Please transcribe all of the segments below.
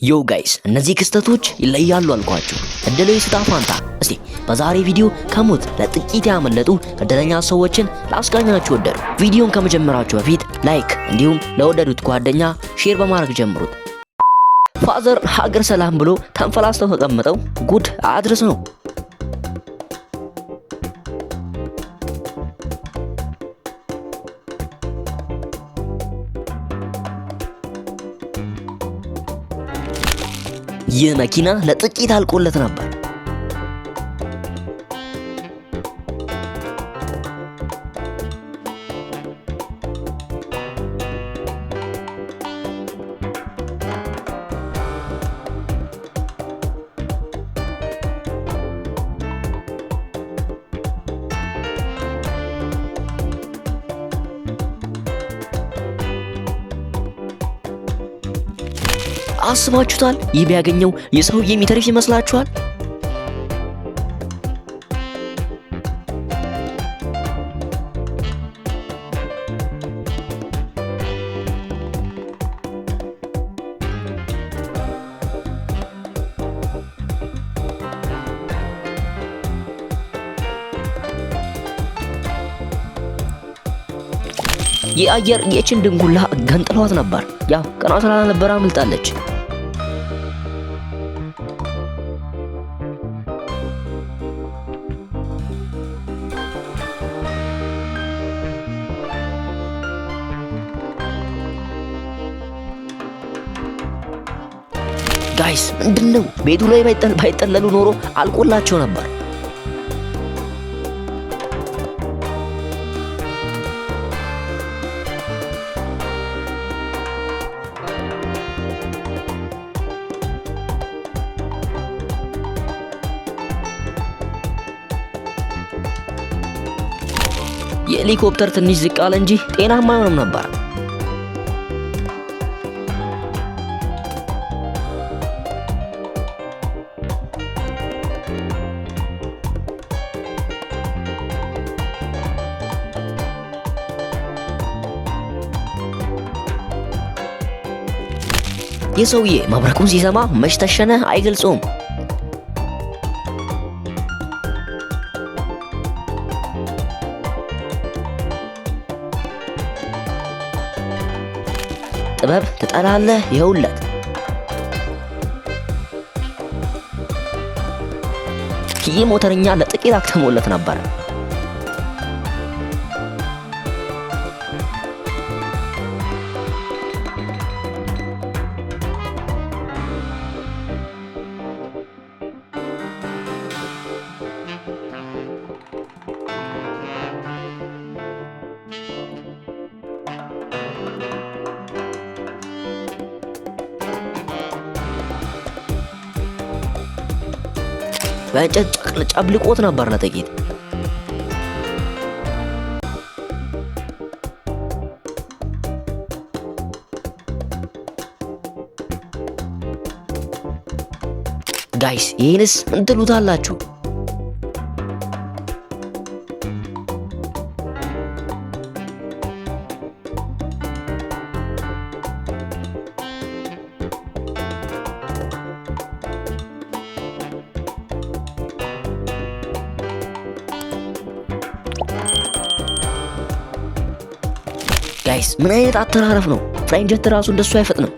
ዮ ጋይስ እነዚህ ክስተቶች ይለያሉ አልኳችሁ። እድሉ ይስጣፋንታ። እስቲ በዛሬ ቪዲዮ ከሞት ለጥቂት ያመለጡ እድለኛ ሰዎችን ላስቃኛችሁ ወደዱ። ቪዲዮን ከመጀመራችሁ በፊት ላይክ እንዲሁም ለወደዱት ጓደኛ ሼር በማድረግ ጀምሩት። ፋዘር ሀገር ሰላም ብሎ ተንፈላስተው ተቀምጠው ጉድ አድርስ ነው። ይህ መኪና ለጥቂት አልቆለት ነበር። አስባችሁታል? ይህ ቢያገኘው የሰው የሚተርፍ ይመስላችኋል? የአየር የችን ድንጉላ ገንጥሏት ነበር። ያው ቀና ስላልነበረ አምልጣለች። ጋይስ ምንድነው? ቤቱ ላይ ባይጠለሉ ኖሮ አልቆላቸው ነበር። የሄሊኮፕተር ትንሽ ዝቅ አለ እንጂ ጤናማ አይሆንም ነበር። የሰውዬ መብረቁን ሲሰማ መች ተሸነ አይገልጾም። ጥበብ ትጠላለህ ይኸውለት። ይህ ሞተረኛ ለጥቂት አክተሞለት ነበር። በእንጨት ጨብልቆት ነበር ለጥቂት። ጋይስ ይህንስ ምን ትሉታላችሁ? ጋይስ ምን አይነት አተራረፍ ነው? ፍላይንግ ጀት ራሱ እንደሱ አይፈጥንም።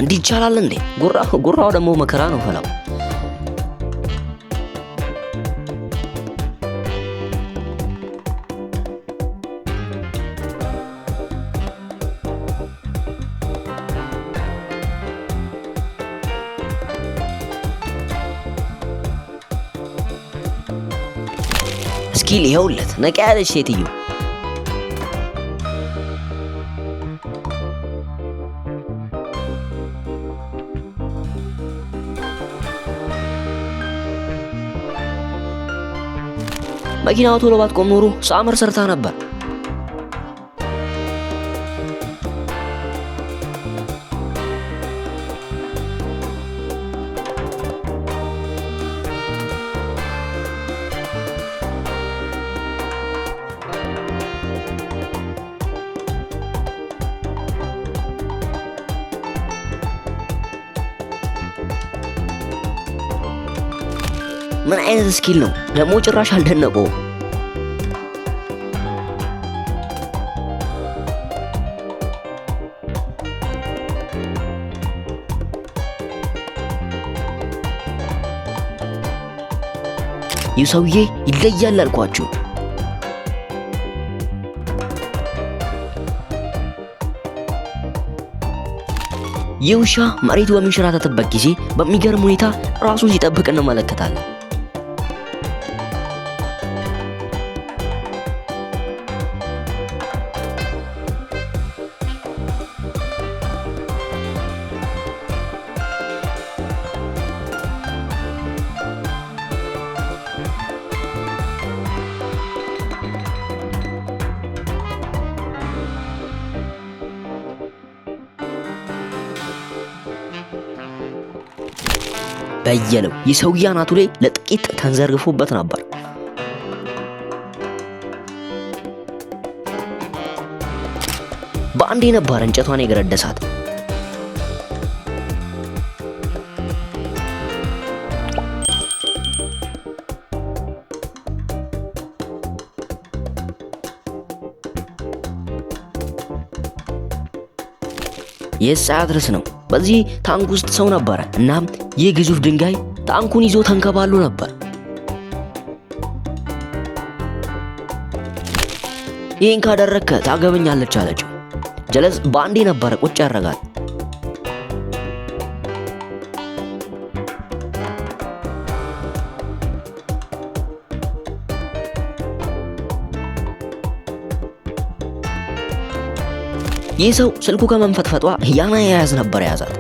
እንዲህ ይቻላል እንዴ? ጉራው ደግሞ መከራ ነው ፈላው። ስኪል ይኸውለት ነቃ ያለች ሴትዮ። መኪናው ቶሎ ባትቆም ኖሮ ሳመር ሰርታ ነበር። ምን አይነት ስኪል ነው ደግሞ! ጭራሽ አልደነቀው። ይህ ሰውዬ ይለያል አልኳችሁ። ይህ ውሻ መሬቱ በሚንሸራተትበት ጊዜ በሚገርም ሁኔታ ራሱን ሲጠብቅ እንመለከታለን። በየለው የሰውዬ አናቱ ላይ ለጥቂት ተንዘርግፎበት ነበር። በአንዴ ነበር እንጨቷን የገረደሳት። የሰዓት ድረስ ነው። በዚህ ታንክ ውስጥ ሰው ነበር። እናም ይህ ግዙፍ ድንጋይ ታንኩን ይዞ ተንከባሎ ነበር። ይህን ካደረግከ ታገበኛለች አለችው። ጀለስ በአንዴ ነበር ቁጭ ያረጋት። ይህ ሰው ስልኩ ከመንፈጥፈጧ ያና የያዝ ነበር ያዛት።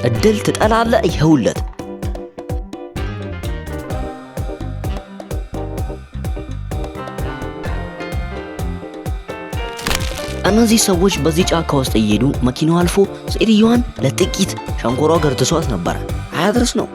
እድል ትጠላለህ ይኸውለት። እነዚህ ሰዎች በዚህ ጫካ ውስጥ እየሄዱ መኪናው አልፎ ሴትዮዋን ለጥቂት ሸንኮሯ ገርትሷት ነበር። አያድርስ ነው።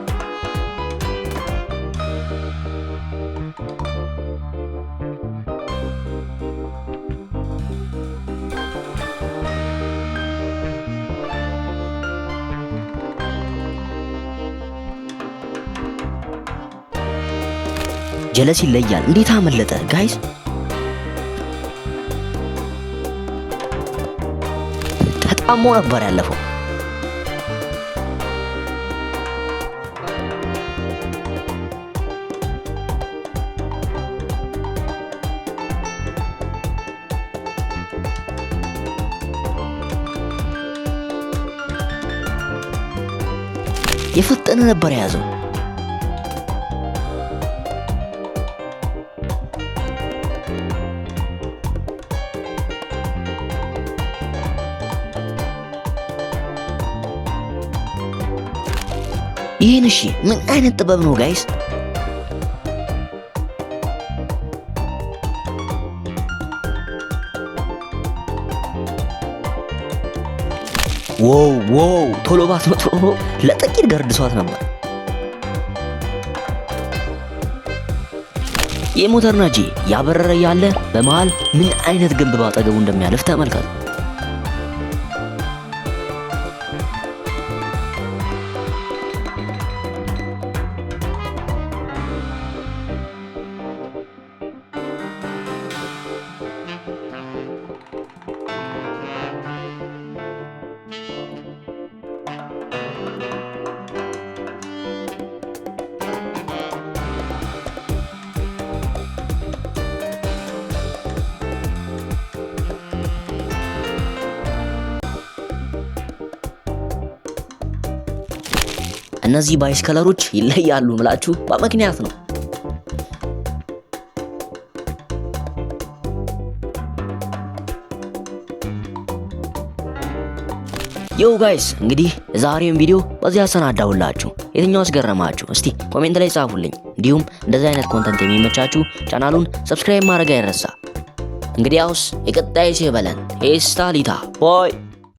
ጀለስ ይለያል። እንዴት አመለጠ ጋይስ! ተጣሞ ነበር ያለፈው። የፈጠነ ነበር የያዘው። ይህን እሺ ምን አይነት ጥበብ ነው ጋይስ! ዋው ቶሎ ባትመጡ ለጥቂት ገርድሷት ነበር። የሞተር ነጂ ያበረረ ያለ በመሃል ምን አይነት ግንብ ባጠገቡ እንደሚያልፍ ተመልከቱ። እነዚህ ባይስከለሮች ይለያሉ ምላችሁ በምክንያት ነው። ዮ ጋይስ እንግዲህ የዛሬውን ቪዲዮ በዚህ አሰናዳሁላችሁ። የትኛው አስገረማችሁ? እስቲ ኮሜንት ላይ ጻፉልኝ። እንዲሁም እንደዚህ አይነት ኮንተንት የሚመቻችሁ ቻናሉን ሰብስክራይብ ማድረግ አይረሳ። እንግዲያውስ የቀጣይ ሲበለን ሄስታሊታ ቦይ